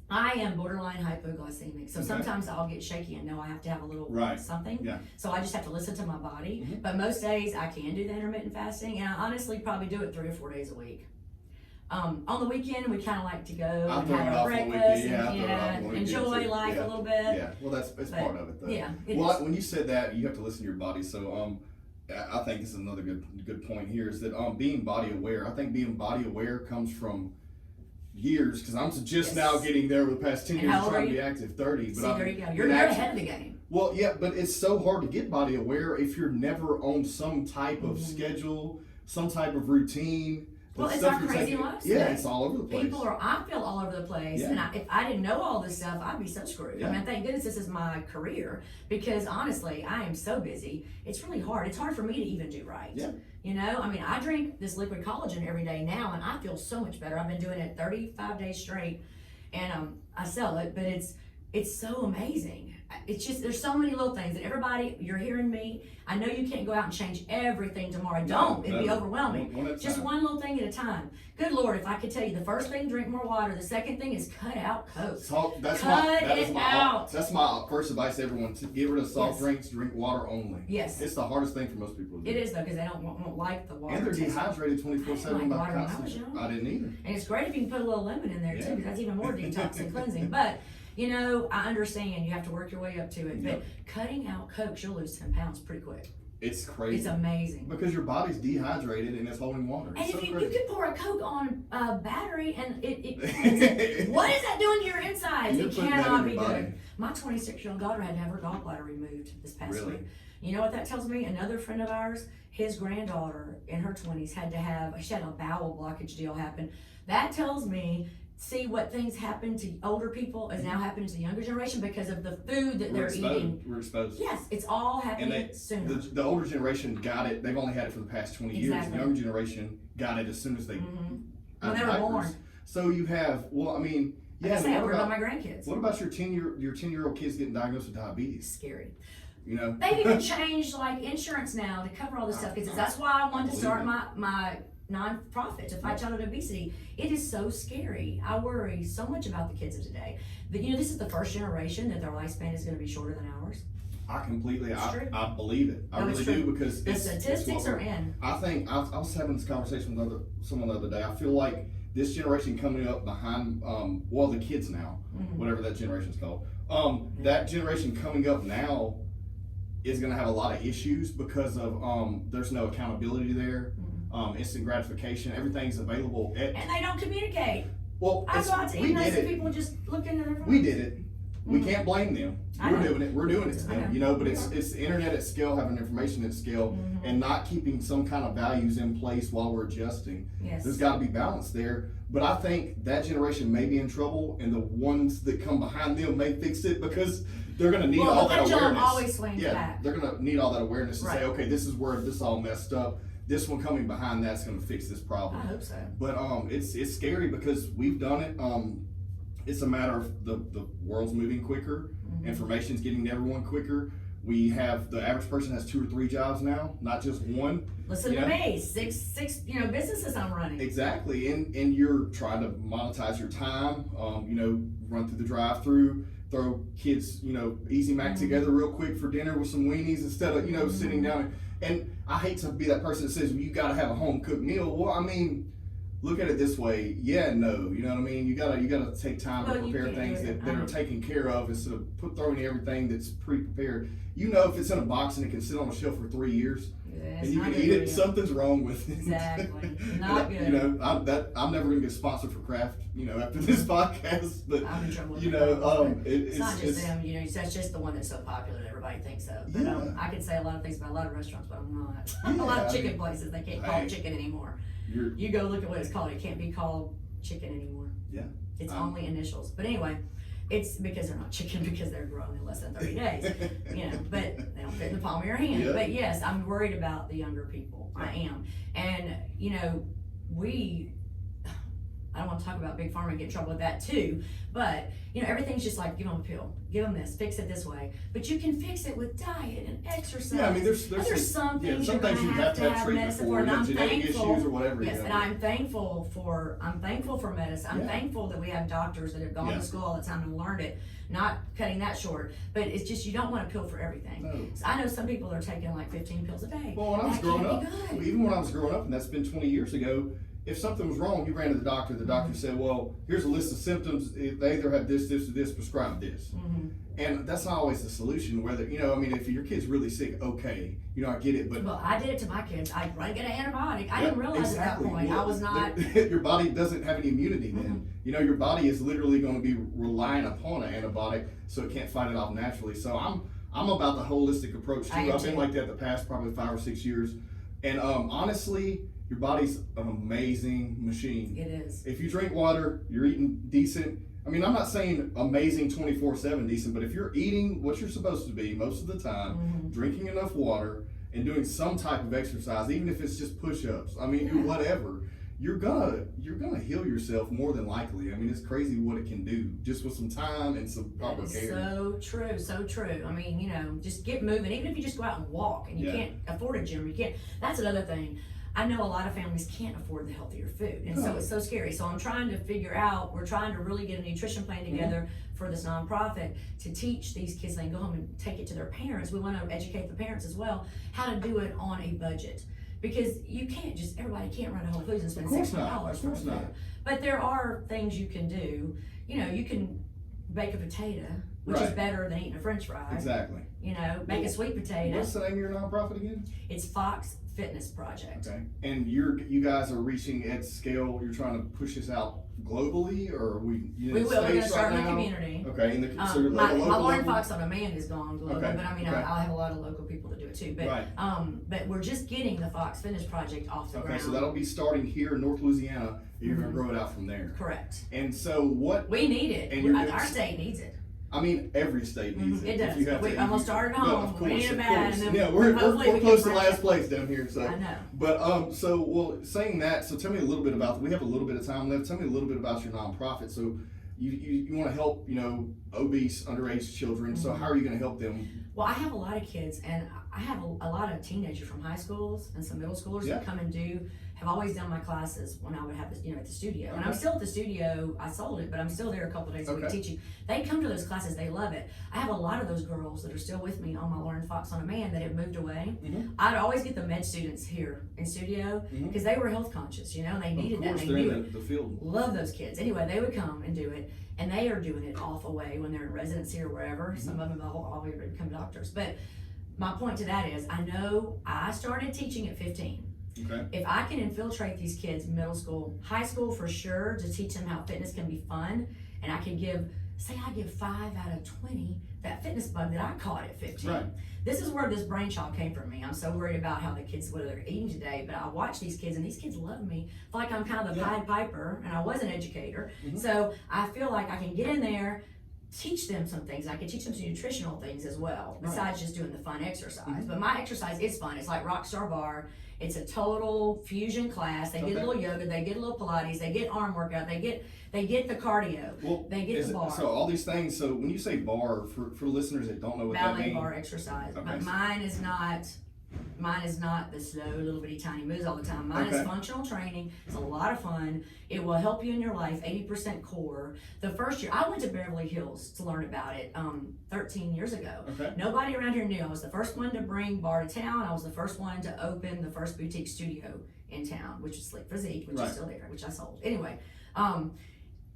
S2: I am borderline hypoglycemic, so sometimes I'll get shaky and know I have to have a little something.
S1: Yeah.
S2: So I just have to listen to my body. But most days I can do the intermittent fasting, and I honestly probably do it 3 or 4 days a week. On the weekend, we kind of like to go and have breakfast and enjoy life a little bit.
S1: Yeah, well, it's part of it, though.
S2: Yeah.
S1: Well, when you said that, you have to listen to your body. So, I think this is another good point here is that being body aware. I think being body aware comes from years, because I'm just now getting there over the past 10 years trying to be active. 30.
S2: But there you go. You're ahead of the game.
S1: Well, yeah, but it's so hard to get body aware if you're never on some type of schedule, some type of routine.
S2: Well, it's our crazy lives.
S1: Yeah, it's all over the place.
S2: I feel all over the place. And if I didn't know all this stuff, I'd be so screwed. I mean, thank goodness this is my career, because honestly, I am so busy. It's really hard. It's hard for me to even do right.
S1: Yeah.
S2: You know, I mean, I drink this liquid collagen every day now, and I feel so much better. I've been doing it 35 days straight, and I sell it, but it's so amazing. it's just, there's so many little things, and everybody, you're hearing me. I know you can't go out and change everything tomorrow. Don't. It'd be overwhelming.
S1: One at a
S2: Just
S1: time.
S2: one little thing at a time. Good Lord, if I could tell you, the first thing, drink more water. The second thing is cut out Coke.
S1: That's
S2: Cut
S1: my
S2: it out.
S1: that's my first advice to everyone: to get rid of soft
S2: Yes.
S1: drinks, drink water only.
S2: Yes.
S1: It's the hardest thing for most people to do.
S2: It is though, because they won't like the water.
S1: And they're
S2: taste.
S1: dehydrated
S2: I didn't
S1: 24/7
S2: like
S1: by
S2: water when I was
S1: constant.
S2: young.
S1: I didn't either.
S2: And it's great if you can put a little lemon in there too,
S1: Yeah.
S2: because that's even more detox and cleansing. But, you know, I understand you have to work your way up to it.
S1: Yep.
S2: But cutting out Cokes, you'll lose 10 pounds pretty quick.
S1: It's crazy.
S2: It's amazing.
S1: Because your body's dehydrated and it's holding water.
S2: And
S1: It's
S2: if
S1: so
S2: you
S1: crazy.
S2: could pour a Coke on a battery and it what is that doing to your insides?
S1: You're
S2: It
S1: putting that
S2: cannot
S1: in
S2: be
S1: your body.
S2: good. My 26-year-old daughter had to have her gallbladder removed this past
S1: Really?
S2: week. You know what that tells me? Another friend of ours, his granddaughter in her 20s she had a bowel blockage deal happen. That tells me, see what things happen to older people is now happening to the younger generation because of the food that they're eating.
S1: We're exposed.
S2: Yes, it's all happening
S1: And
S2: sooner.
S1: The older generation got it. They've only had it for the past 20 years.
S2: Exactly.
S1: The younger generation got it as soon as they
S2: Mhm.
S1: out
S2: When
S1: of
S2: they were
S1: diapers.
S2: born.
S1: So you have, well, I mean,
S2: Like
S1: yeah.
S2: I say, I
S1: what
S2: worry about
S1: about,
S2: my grandkids.
S1: what about your 10-year-old kids getting diagnosed with diabetes?
S2: Scary.
S1: You know,
S2: They've even changed like insurance now to cover all this stuff because that's why I wanted to start my non-profit to fight childhood obesity. It is so scary. I worry so much about the kids of today. But you know, this is the first generation that their lifespan is going to be shorter than ours.
S1: I completely,
S2: It's true.
S1: I believe it. I
S2: No, it's
S1: really
S2: true.
S1: do because
S2: The
S1: it's
S2: statistics
S1: what
S2: are in.
S1: I think I was having this conversation with someone the other day. I feel like this generation coming up behind, the kids now,
S2: Mhm.
S1: whatever that generation's called, that generation coming up now is going to have a lot of issues because of there's no accountability there, instant gratification, everything's available.
S2: And they don't communicate.
S1: Well,
S2: I go out to eat and I
S1: did
S2: see
S1: it.
S2: people just looking at their phones.
S1: We did it. We
S2: Mhm.
S1: can't blame them.
S2: I
S1: We're
S2: know.
S1: doing it. We're doing it to
S2: I
S1: them,
S2: know.
S1: you know. But
S2: We
S1: it's
S2: are.
S1: the internet at scale, having information at scale,
S2: Mhm.
S1: and not keeping some kind of values in place while we're adjusting.
S2: Yes.
S1: There's got to be balance there. But I think that generation may be in trouble, and the ones that come behind them may fix it because they're going to need
S2: Well,
S1: all
S2: the
S1: that
S2: pendulum
S1: awareness.
S2: always swings
S1: Yeah,
S2: back.
S1: they're going to need all that awareness to say,
S2: Right.
S1: okay, this is where this all messed up. This one coming behind that's going to fix this problem.
S2: I hope so.
S1: But it's scary because we've done it. It's a matter of the world's moving quicker.
S2: Mhm.
S1: Information's getting to everyone quicker. We have the average person has 2 or 3 jobs now, not just one.
S2: Listen
S1: Yeah.
S2: to me. Six, businesses I'm running.
S1: Exactly, and you're trying to monetize your time. Run through the drive-through, throw kids, Easy Mac
S2: Mhm.
S1: together real quick for dinner with some weenies instead of
S2: Mhm.
S1: sitting down. And I hate to be that person that says, well, you got to have a home cooked meal. Well, I mean, look at it this way. Yeah, no, you know what I mean. You gotta take time
S2: Well,
S1: to
S2: you
S1: prepare
S2: can't
S1: things
S2: do it.
S1: that are taken care of instead of throwing everything that's pre-prepared. You know, if it's in a box and it can sit on a shelf for 3 years
S2: Yeah,
S1: and you can eat it, something's wrong with it.
S2: Exactly. Not good.
S1: You know, I'm never gonna get sponsored for Kraft. After this podcast, but
S2: I'm in trouble with
S1: you
S2: the
S1: know,
S2: Kraft, but
S1: it's
S2: not just them, that's just the one that's so popular that everybody thinks of. But
S1: Yeah.
S2: I could say a lot of things about a lot of restaurants, but I'm not.
S1: Yeah,
S2: a lot of
S1: I
S2: chicken
S1: mean,
S2: places, they can't call
S1: hey.
S2: it chicken anymore.
S1: You're,
S2: You go look at what it's called, it can't be called chicken anymore.
S1: Yeah.
S2: It's only initials. But anyway, it's because they're not chicken because they're grown in less than 30 days. But they don't fit in the palm of your hand.
S1: Yeah.
S2: But yes, I'm worried about the younger people. I am. And, I don't want to talk about Big Pharma and get in trouble with that too, but everything's just like, give them a pill, give them this, fix it this way. But you can fix it with diet and exercise.
S1: yeah, I mean, there's
S2: And there's some things
S1: some
S2: you're
S1: things
S2: gonna
S1: you have to have treatment
S2: medicine
S1: for,
S2: and I'm
S1: genetic
S2: thankful.
S1: issues or whatever.
S2: Yes,
S1: you know.
S2: and I'm thankful for medicine. I'm
S1: Yeah.
S2: thankful that we have doctors that have gone
S1: Yeah.
S2: to school all the time and learned it. Not cutting that short, but it's just you don't want a pill for everything.
S1: No.
S2: So I know some people are taking like 15 pills a day.
S1: Well, when I was
S2: That
S1: growing
S2: can't
S1: up,
S2: be good.
S1: even when I was growing up, and that's been 20 years ago, if something was wrong, you ran to the doctor. The doctor
S2: Mm-hmm.
S1: said, well, here's a list of symptoms. They either have this, or this, prescribe this.
S2: Mhm.
S1: And that's not always the solution. Whether, if your kid's really sick, okay, I get it, but
S2: Well, I did it to my kids. I run get an antibiotic. I didn't realize
S1: exactly.
S2: at that point
S1: Well,
S2: I was not.
S1: your body doesn't have any immunity then. Your body is literally going to be relying upon an antibiotic, so it can't fight it off naturally. So I'm about the holistic approach too.
S2: I am
S1: I've been
S2: too.
S1: like that the past probably 5 or 6 years, and honestly, your body's an amazing machine.
S2: It is.
S1: If you drink water, you're eating decent. I mean, I'm not saying amazing 24/7 decent, but if you're eating what you're supposed to be most of the time,
S2: Mhm.
S1: drinking enough water, and doing some type of exercise, even if it's just push-ups, do
S2: Yeah.
S1: whatever, you're gonna heal yourself more than likely. I mean, it's crazy what it can do just with some time and some proper
S2: That is
S1: care.
S2: so true, so true. I mean, you know, just get moving. Even if you just go out and walk and you
S1: Yeah.
S2: can't afford a gym, you can't. That's another thing. I know a lot of families can't afford the healthier food, and so
S1: No.
S2: it's so scary. So I'm trying to figure out, we're trying to really get a nutrition plan together for this nonprofit to teach these kids. They can go home and take it to their parents. We want to educate the parents as well, how to do it on a budget. Because you can't just, everybody can't run to Whole Foods and spend
S1: Of course
S2: $600
S1: not. Of
S2: for
S1: course
S2: food.
S1: not.
S2: But there are things you can do. You know, you can bake a potato, which is
S1: Right.
S2: better than eating a French fry.
S1: Exactly.
S2: You know, make a sweet potato.
S1: What's the name of your nonprofit again?
S2: It's Fox Fitness Project.
S1: Okay. And you guys are reaching at scale. You're trying to push this out globally, or are we?
S2: We will. We're going to start in the community.
S1: Okay. In the so like
S2: My
S1: a local
S2: Lauren
S1: level?
S2: Fox on Demand is gone global,
S1: Okay,
S2: but I mean,
S1: okay.
S2: I'll have a lot of local people to do it too. But
S1: Right.
S2: but we're just getting the Fox Fitness Project off the
S1: Okay,
S2: ground.
S1: so that'll be starting here in North Louisiana. And you're gonna grow it out from there.
S2: Correct.
S1: And so what?
S2: We need it.
S1: And you're
S2: Our
S1: gonna-
S2: state needs it.
S1: I mean, every state needs
S2: Mhm,
S1: it.
S2: it
S1: If
S2: does.
S1: you have
S2: We
S1: to-
S2: almost
S1: you-
S2: started
S1: no,
S2: home.
S1: of
S2: We
S1: course,
S2: need it
S1: of
S2: bad,
S1: course.
S2: and then
S1: Yeah, we're
S2: hopefully we can
S1: close to
S2: branch
S1: last
S2: out.
S1: place down here. So.
S2: I know.
S1: But so well, saying that. So tell me a little bit about. We have a little bit of time left. Tell me a little bit about your nonprofit. So you want to help obese underage children. So how are you going to help them?
S2: Well, I have a lot of kids, and I have a lot of teenagers from high schools and some middle schoolers
S1: Yeah.
S2: that come and have always done my classes when I would have this, at the studio. And I'm
S1: Okay.
S2: still at the studio. I sold it, but I'm still there a couple of days a week
S1: Okay.
S2: teaching. They come to those classes, they love it. I have a lot of those girls that are still with me on my Lauren Fox on Demand that have moved away.
S1: Mhm.
S2: I'd always get the med students here in studio
S1: Mhm.
S2: because they were health conscious, and they needed
S1: Of
S2: that.
S1: course,
S2: They
S1: they're
S2: knew
S1: in
S2: it.
S1: the field.
S2: Love those kids. Anyway, they would come and do it, and they are doing it off away when they're in residency or wherever.
S1: Mm-hmm.
S2: Some of them all become doctors. But my point to that is, I know I started teaching at 15.
S1: Okay.
S2: If I can infiltrate these kids, middle school, high school for sure, to teach them how fitness can be fun, and I can give 5 out of 20 that fitness bug that I caught at 15.
S1: Right.
S2: This is where this brainchild came from me. I'm so worried about how the kids, what they're eating today, but I watch these kids, and these kids love me. I feel like I'm kind of the
S1: Yeah.
S2: Pied Piper, and I was an educator.
S1: Mhm.
S2: So I feel like I can get in there, teach them some things. I can teach them some nutritional things as well,
S1: Right.
S2: besides just doing the fun exercise.
S1: Mhm.
S2: But my exercise is fun. It's like Rockstar Bar. It's a total fusion class. They get
S1: Okay.
S2: a little yoga, they get a little Pilates, they get arm workout, they get the cardio,
S1: Well,
S2: they get
S1: is
S2: the bar.
S1: so all these things. So when you say bar, for listeners that don't know what that
S2: ballet
S1: means,
S2: bar exercise.
S1: Okay.
S2: But mine is not the slow little bitty tiny moves all the time. Mine is
S1: Okay.
S2: functional training. It's a lot of fun. It will help you in your life. 80% core. The first year I went to Beverly Hills to learn about it 13 years ago.
S1: Okay.
S2: Nobody around here knew. I was the first one to bring bar to town. I was the first one to open the first boutique studio in town, which is Sleek Physique, which
S1: Right.
S2: is still there, which I sold. Anyway,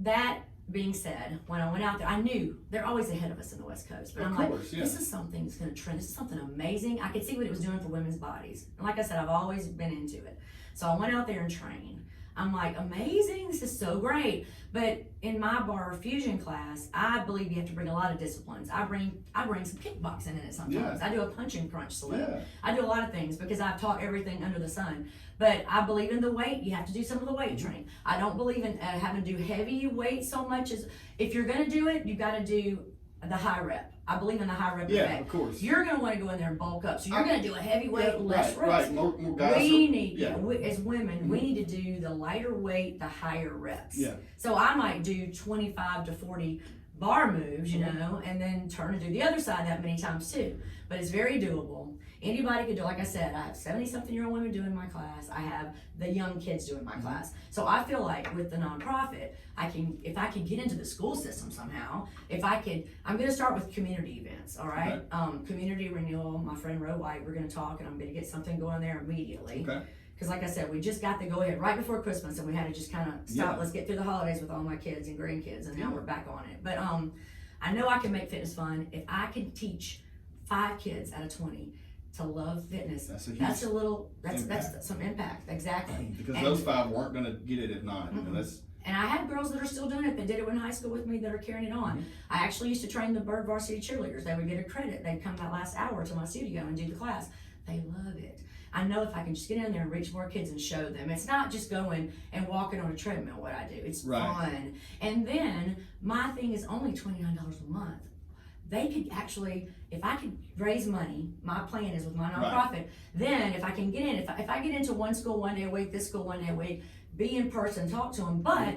S2: that being said, when I went out there, I knew they're always ahead of us in the West Coast. But
S1: Of
S2: I'm like,
S1: course, yeah.
S2: this is something that's going to trend. This is something amazing. I could see what it was doing for women's bodies. And like I said, I've always been into it. So I went out there and trained. I'm like, amazing. This is so great. But in my bar fusion class, I believe you have to bring a lot of disciplines. I bring some kickboxing in it sometimes.
S1: Yeah.
S2: I do a punch and crunch salute.
S1: Yeah.
S2: I do a lot of things because I've taught everything under the sun. But I believe in the weight. You have to do some of the weight training. I don't believe in having to do heavy weight so much as if you're going to do it, you got to do the high rep. I believe in the high rep
S1: Yeah,
S2: effect.
S1: of course.
S2: You're going to want to go in there and bulk up. So you're going to do a heavy weight,
S1: Yeah,
S2: less
S1: right,
S2: reps.
S1: right. More guys.
S2: We
S1: are-
S2: need,
S1: yeah.
S2: as women, we need to do the lighter weight, the higher reps.
S1: Yeah.
S2: So I might do 25 to 40 bar moves,
S1: Mm-hmm.
S2: and then turn and do the other side that many times too. But it's very doable. Anybody could do, like I said, I have 70-something-year-old women doing my class. I have the young kids doing
S1: Mm-hmm.
S2: my class. So I feel like with the nonprofit, if I can get into the school system somehow, I'm gonna start with community events, all right? Community renewal, my friend Ro White, we're gonna talk, and I'm gonna get something going there immediately.
S1: Okay.
S2: Because like I said, we just got the go ahead right before Christmas, and we had to just kind of stop.
S1: Yeah.
S2: Let's get through the holidays with all my kids and grandkids, and now
S1: Yeah.
S2: we're back on it. But I know I can make fitness fun. If I can teach 5 kids out of 20 to love fitness,
S1: That's a huge
S2: that's a little, that's
S1: impact.
S2: some impact, exactly.
S1: Because
S2: And-
S1: those 5 weren't going to get it if not.
S2: Mhm.
S1: That's
S2: And I have girls that are still doing it that did it in high school with me that are carrying it on. I actually used to train the Bird Varsity cheerleaders. They would get a credit. They'd come that last hour to my studio and do the class. They love it. I know if I can just get in there and reach more kids and show them. It's not just going and walking on a treadmill what I do. It's
S1: Right.
S2: fun. And then my thing is only $29 a month. they could actually, if I could raise money, my plan is with my
S1: Right.
S2: nonprofit, then if I can get in, if I get into one school one day a week, this school one day a week, be in person, talk to them, but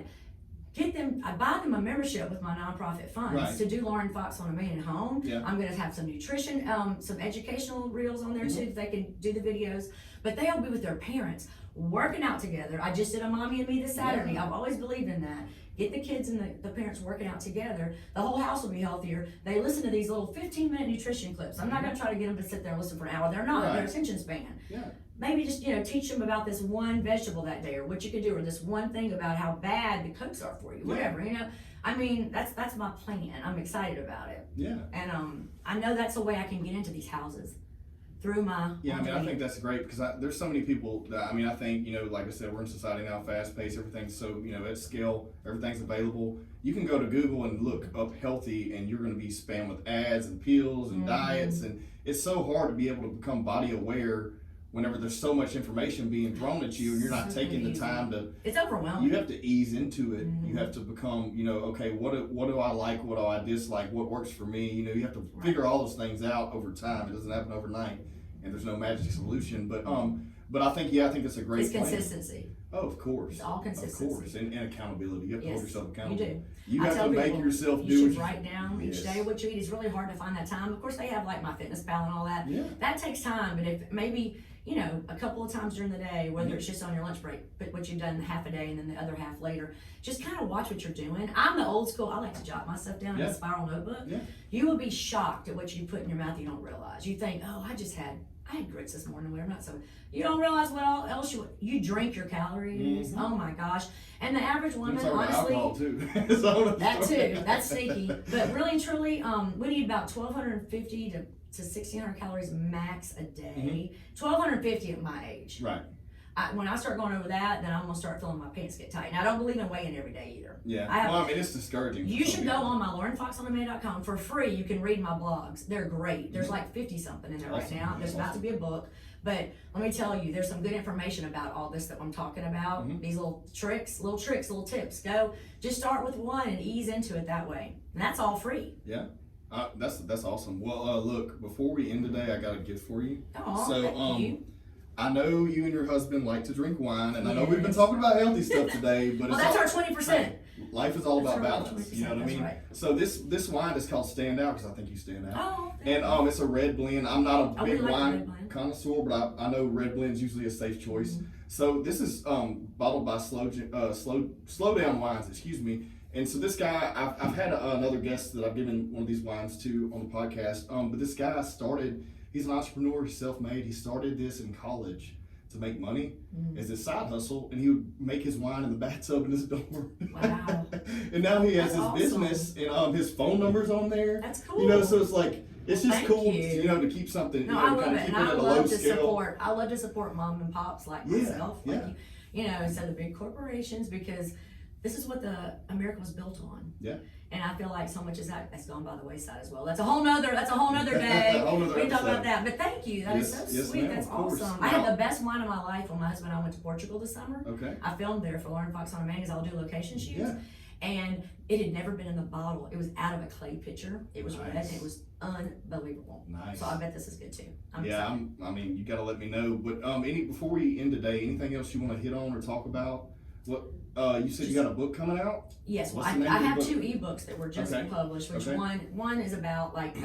S2: get them, I buy them a membership with my nonprofit funds
S1: Right.
S2: to do Lauren Fox on a Man at Home.
S1: Yeah.
S2: I'm gonna have some nutrition, some educational reels on there
S1: Mm-hmm.
S2: too, that they can do the videos, but they'll be with their parents, working out together. I just did a Mommy and Me this Saturday.
S1: Yeah.
S2: I've always believed in that. Get the kids and the parents working out together. The whole house will be healthier. They listen to these little 15-minute nutrition clips. I'm not gonna try to get them to sit there and listen for an hour. They're not,
S1: Right.
S2: their attention span.
S1: Yeah.
S2: Maybe just, teach them about this one vegetable that day, or what you could do, or this one thing about how bad the cokes are for you, whatever, I mean, that's my plan. I'm excited about it.
S1: Yeah.
S2: And I know that's the way I can get into these houses, through my.
S1: Yeah, I mean, I think that's great because there's so many people that, I mean, I think, like I said, we're in society now, fast paced, everything's so, at scale, everything's available. You can go to Google and look up healthy and you're going to be spammed with ads and pills and diets. And it's so hard to be able to become body aware whenever there's so much information being thrown at you and you're not
S2: So
S1: taking the
S2: easy.
S1: time to.
S2: It's overwhelming.
S1: You have to ease into it. You have to become, okay, what do I like? What do I dislike? What works for me? You have to figure all those things out over time. It doesn't happen overnight, and there's no magic solution. But I think it's a great
S2: It's
S1: plan.
S2: consistency.
S1: Oh, of course.
S2: It's all consistency.
S1: Of course, and accountability. You have to hold
S2: Yes,
S1: yourself
S2: you
S1: accountable.
S2: do.
S1: You
S2: I
S1: have
S2: tell
S1: to make
S2: people,
S1: yourself
S2: you
S1: do
S2: should
S1: it.
S2: write down each day what you eat. It's really hard to find that time. Of course, they have like My Fitness Pal and all that.
S1: Yeah.
S2: That takes time, but if maybe, a couple of times during the day, whether it's just on your lunch break, but what you've done half a day and then the other half later, just kind of watch what you're doing. I'm the old school. I like to jot my stuff down in a spiral notebook.
S1: Yeah.
S2: You will be shocked at what you put in your mouth you don't realize. You think, oh, I had grits this morning, whatever. Not so. You don't realize what else you drink your calories.
S1: Mm-hmm.
S2: Oh my gosh! And the average woman,
S1: It's all about
S2: honestly,
S1: alcohol too. It's all about
S2: that too. That's sneaky. But really and truly, we need about 1,250 to 1,600 calories max a day. 1,250 at my age.
S1: Right.
S2: When I start going over that, then I'm gonna start feeling my pants get tight. And I don't believe in weighing every day either.
S1: Yeah.
S2: I mean,
S1: it's discouraging.
S2: you should go on my LaurenFoxOnDemand.com for free. You can read my blogs. They're great. There's like 50 something in there right
S1: Awesome.
S2: now. There's about to be a book. But let me tell you, there's some good information about all this that I'm talking about. These little tricks, little tips. Just start with one and ease into it that way. And that's all free.
S1: Yeah. That's awesome. Well, look, before we end today, I got a gift for you.
S2: Oh,
S1: So,
S2: thank you.
S1: I know you and your husband like to drink wine, and I know we've been
S2: Yes.
S1: talking about healthy stuff today, but
S2: Well,
S1: it's
S2: that's
S1: all,
S2: our 20%.
S1: life is all
S2: That's
S1: about
S2: our
S1: balance.
S2: 20%,
S1: You know what I
S2: that's
S1: mean?
S2: right.
S1: So this wine is called Stand Out because I think you stand out.
S2: Oh,
S1: And it's a red blend. I'm not a
S2: I
S1: big
S2: really like
S1: wine
S2: red blend.
S1: connoisseur, but I know red blend's usually a safe choice. So this is bottled by Slow Down Wines, excuse me. And so this guy, I've had another guest that I've given one of these wines to on the podcast. But this guy he's an entrepreneur, he's self-made. He started this in college to make money as his side hustle, and he would make his wine in the bathtub in his dorm.
S2: Wow.
S1: And now he has
S2: That's
S1: his
S2: awesome.
S1: business, and his phone number's on there.
S2: That's cool.
S1: So it's like it's just
S2: Thank
S1: cool,
S2: you.
S1: to keep something,
S2: No, I love
S1: kind
S2: it,
S1: of keep
S2: and
S1: it
S2: I
S1: at a
S2: love
S1: low
S2: to
S1: scale.
S2: support. I love to support mom and pops like myself,
S1: yeah.
S2: Instead of big corporations, because this is what the America was built on.
S1: Yeah.
S2: And I feel like so much is that's gone by the wayside as well. That's a whole nother day.
S1: A whole nother
S2: We can talk
S1: episode.
S2: about that. But thank you. That is
S1: Yes,
S2: so
S1: yes,
S2: sweet.
S1: ma'am,
S2: That's
S1: of course.
S2: awesome. I had
S1: Now-
S2: the best wine of my life when my husband and I went to Portugal this summer.
S1: Okay.
S2: I filmed there for Lauren Fox on Demand because I'll do location shoots.
S1: Yeah.
S2: And it had never been in the bottle. It was out of a clay pitcher. It was red.
S1: Nice.
S2: And it was unbelievable.
S1: Nice.
S2: So I bet this is good too. I'm
S1: Yeah,
S2: excited.
S1: you got to let me know. But before we end today, anything else you want to hit on or talk about? What you said you got a book coming out?
S2: Yes, well,
S1: What's
S2: I
S1: the name of
S2: have
S1: the
S2: 2 ebooks that were just
S1: Okay.
S2: published. Which
S1: Okay.
S2: one is about like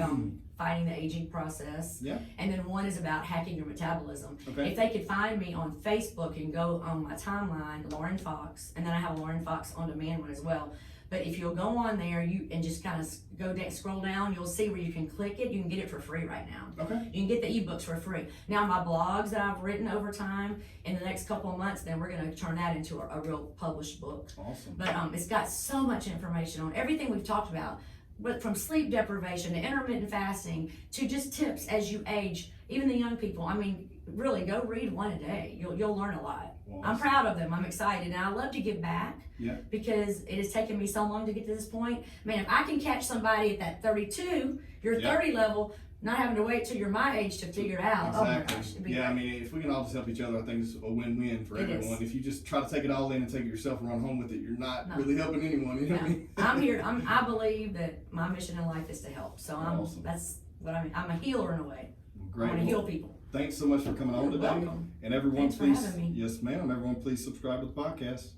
S2: fighting the aging process,
S1: Yeah.
S2: and then one is about hacking your metabolism.
S1: Okay.
S2: If they could find me on Facebook and go on my timeline, Lauren Fox, and then I have a Lauren Fox on demand one as well. But if you'll go on there, and just kind of go down, scroll down, you'll see where you can click it. You can get it for free right now.
S1: Okay.
S2: You can get the ebooks for free. Now, my blogs that I've written over time, in the next couple of months, then we're going to turn that into a real published book.
S1: Awesome.
S2: But it's got so much information on everything we've talked about, but from sleep deprivation to intermittent fasting to just tips as you age, even the young people. I mean, really, go read one a day. You'll learn a lot.
S1: Well,
S2: I'm proud of them. I'm excited, and I love to give back.
S1: Yeah.
S2: Because it has taken me so long to get to this point. Man, if I can catch somebody at that 32, your
S1: Yeah.
S2: 30 level, not having to wait till you're my age to figure it out. Oh my
S1: Exactly.
S2: gosh, it'd be
S1: Yeah, I
S2: great.
S1: mean, if we can all just help each other, I think it's a win-win for
S2: It is.
S1: everyone. If you just try to take it all in and take it yourself and run home with it, you're not
S2: No.
S1: really helping anyone. You know what I
S2: No,
S1: mean?
S2: I'm here. I believe that my mission in life is to help. So
S1: Awesome.
S2: that's what I mean. I'm a healer in a way.
S1: Great.
S2: I want to heal people.
S1: Thanks so much for coming on
S2: You're
S1: today.
S2: welcome.
S1: And everyone,
S2: Thanks for
S1: please,
S2: having me.
S1: yes, ma'am. Everyone, please subscribe to the podcast.